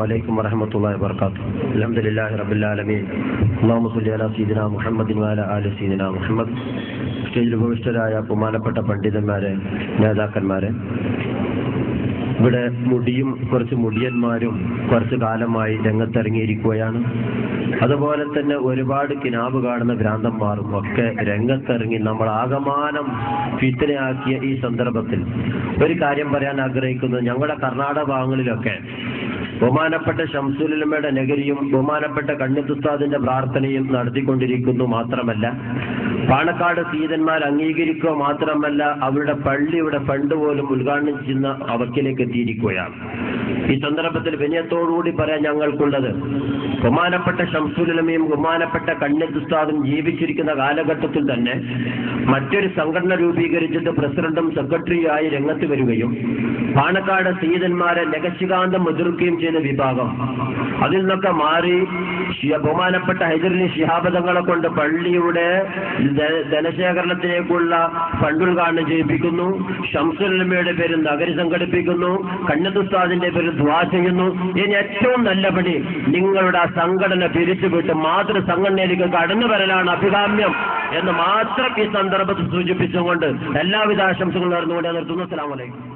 അലൈക്കും വറഹ്മത്തുള്ളാഹി വബറകാതുഹു. അൽഹംദുലില്ലാഹി റബ്ബിൽ ആലമീൻ. അല്ലാഹുമ്മ സ്വല്ലി അലാ സയ്യിദിനാ മുഹമ്മദിൻ വഅലാ ആലി സയ്യിദിനാ മുഹമ്മദ്. സ്റ്റേജിൽ ഉപവിഷ്ടരായ ബഹുമാനപ്പെട്ട പണ്ഡിതന്മാരെ, നേതാക്കന്മാരെ, ഇവിടെ കുറച്ച് മുടിയന്മാരും കുറച്ചു കാലമായി രംഗത്തിറങ്ങിയിരിക്കുകയാണ്. അതുപോലെ തന്നെ ഒരുപാട് കിനാബ് കാണുന്ന ഭ്രാന്തന്മാരും ഒക്കെ രംഗത്തിറങ്ങി നമ്മൾ ആകമാനം ഫിത്നയാക്കിയ ഈ സന്ദർഭത്തിൽ ഒരു കാര്യം പറയാൻ ആഗ്രഹിക്കുന്നത്, ഞങ്ങളുടെ കർണാടക ഭാഗങ്ങളിലൊക്കെ ബഹുമാനപ്പെട്ട ശംസുൽ ഉലമയുടെ നഗരിയും ബഹുമാനപ്പെട്ട കണ്ണിയത്ത് ഉസ്താദിന്റെ പ്രാർത്ഥനയും നടത്തിക്കൊണ്ടിരിക്കുന്നു. മാത്രമല്ല പാണക്കാട് സീതന്മാർ അംഗീകരിക്കുക മാത്രമല്ല, അവരുടെ പള്ളിയുടെ ഫണ്ട് പോലും ഉദ്ഘാടനം ചെയ്യുന്ന അവക്കിലേക്ക് എത്തിയിരിക്കുകയാണ്. ഈ സന്ദർഭത്തിൽ വിനയത്തോടുകൂടി പറയാൻ ഞങ്ങൾക്കുള്ളത്, ബഹുമാനപ്പെട്ട ശംസുൽ ഉലമയും ബഹുമാനപ്പെട്ട കണ്ണിയത്ത് ഉസ്താദും ജീവിച്ചിരിക്കുന്ന കാലഘട്ടത്തിൽ തന്നെ മറ്റൊരു സംഘടന രൂപീകരിച്ചിട്ട് പ്രസിഡന്റും സെക്രട്ടറിയും ആയി രംഗത്ത് വരികയും പാണക്കാട് സീതന്മാരെ നഖശികാന്തം എതിർക്കുകയും ചെയ്ത വിഭാഗം അതിൽ നിന്നൊക്കെ മാറി ബഹുമാനപ്പെട്ട ഹൈദരലി ശിഹാബ് തങ്ങളെ കൊണ്ട് പള്ളിയുടെ ധനശേഖരണത്തിലേക്കുള്ള ഫണ്ട് ഉദ്ഘാടനം ചെയ്യിപ്പിക്കുന്നു. ശംസുൽ ഉലമയുടെ പേരിൽ നഗരി സംഘടിപ്പിക്കുന്നു. കണ്ണിയത്ത് ഉസ്താദിന്റെ പേരിൽ ദുആ ചെയ്യുന്നു. ഇനി ഏറ്റവും നല്ല പണി നിങ്ങളുടെ ആ സംഘടന പിരിച്ചുവിട്ട് മാതൃ സംഘടനയിലേക്ക് കടന്നു വരലാണ് അഭികാമ്യം എന്ന് മാത്രം ഈ സന്ദർഭത്തിൽ സൂചിപ്പിച്ചുകൊണ്ട് എല്ലാവിധ ആശംസകളും നേർന്നുകൊണ്ട് നിർത്തുന്നു. അസ്സലാമു അലൈക്കും.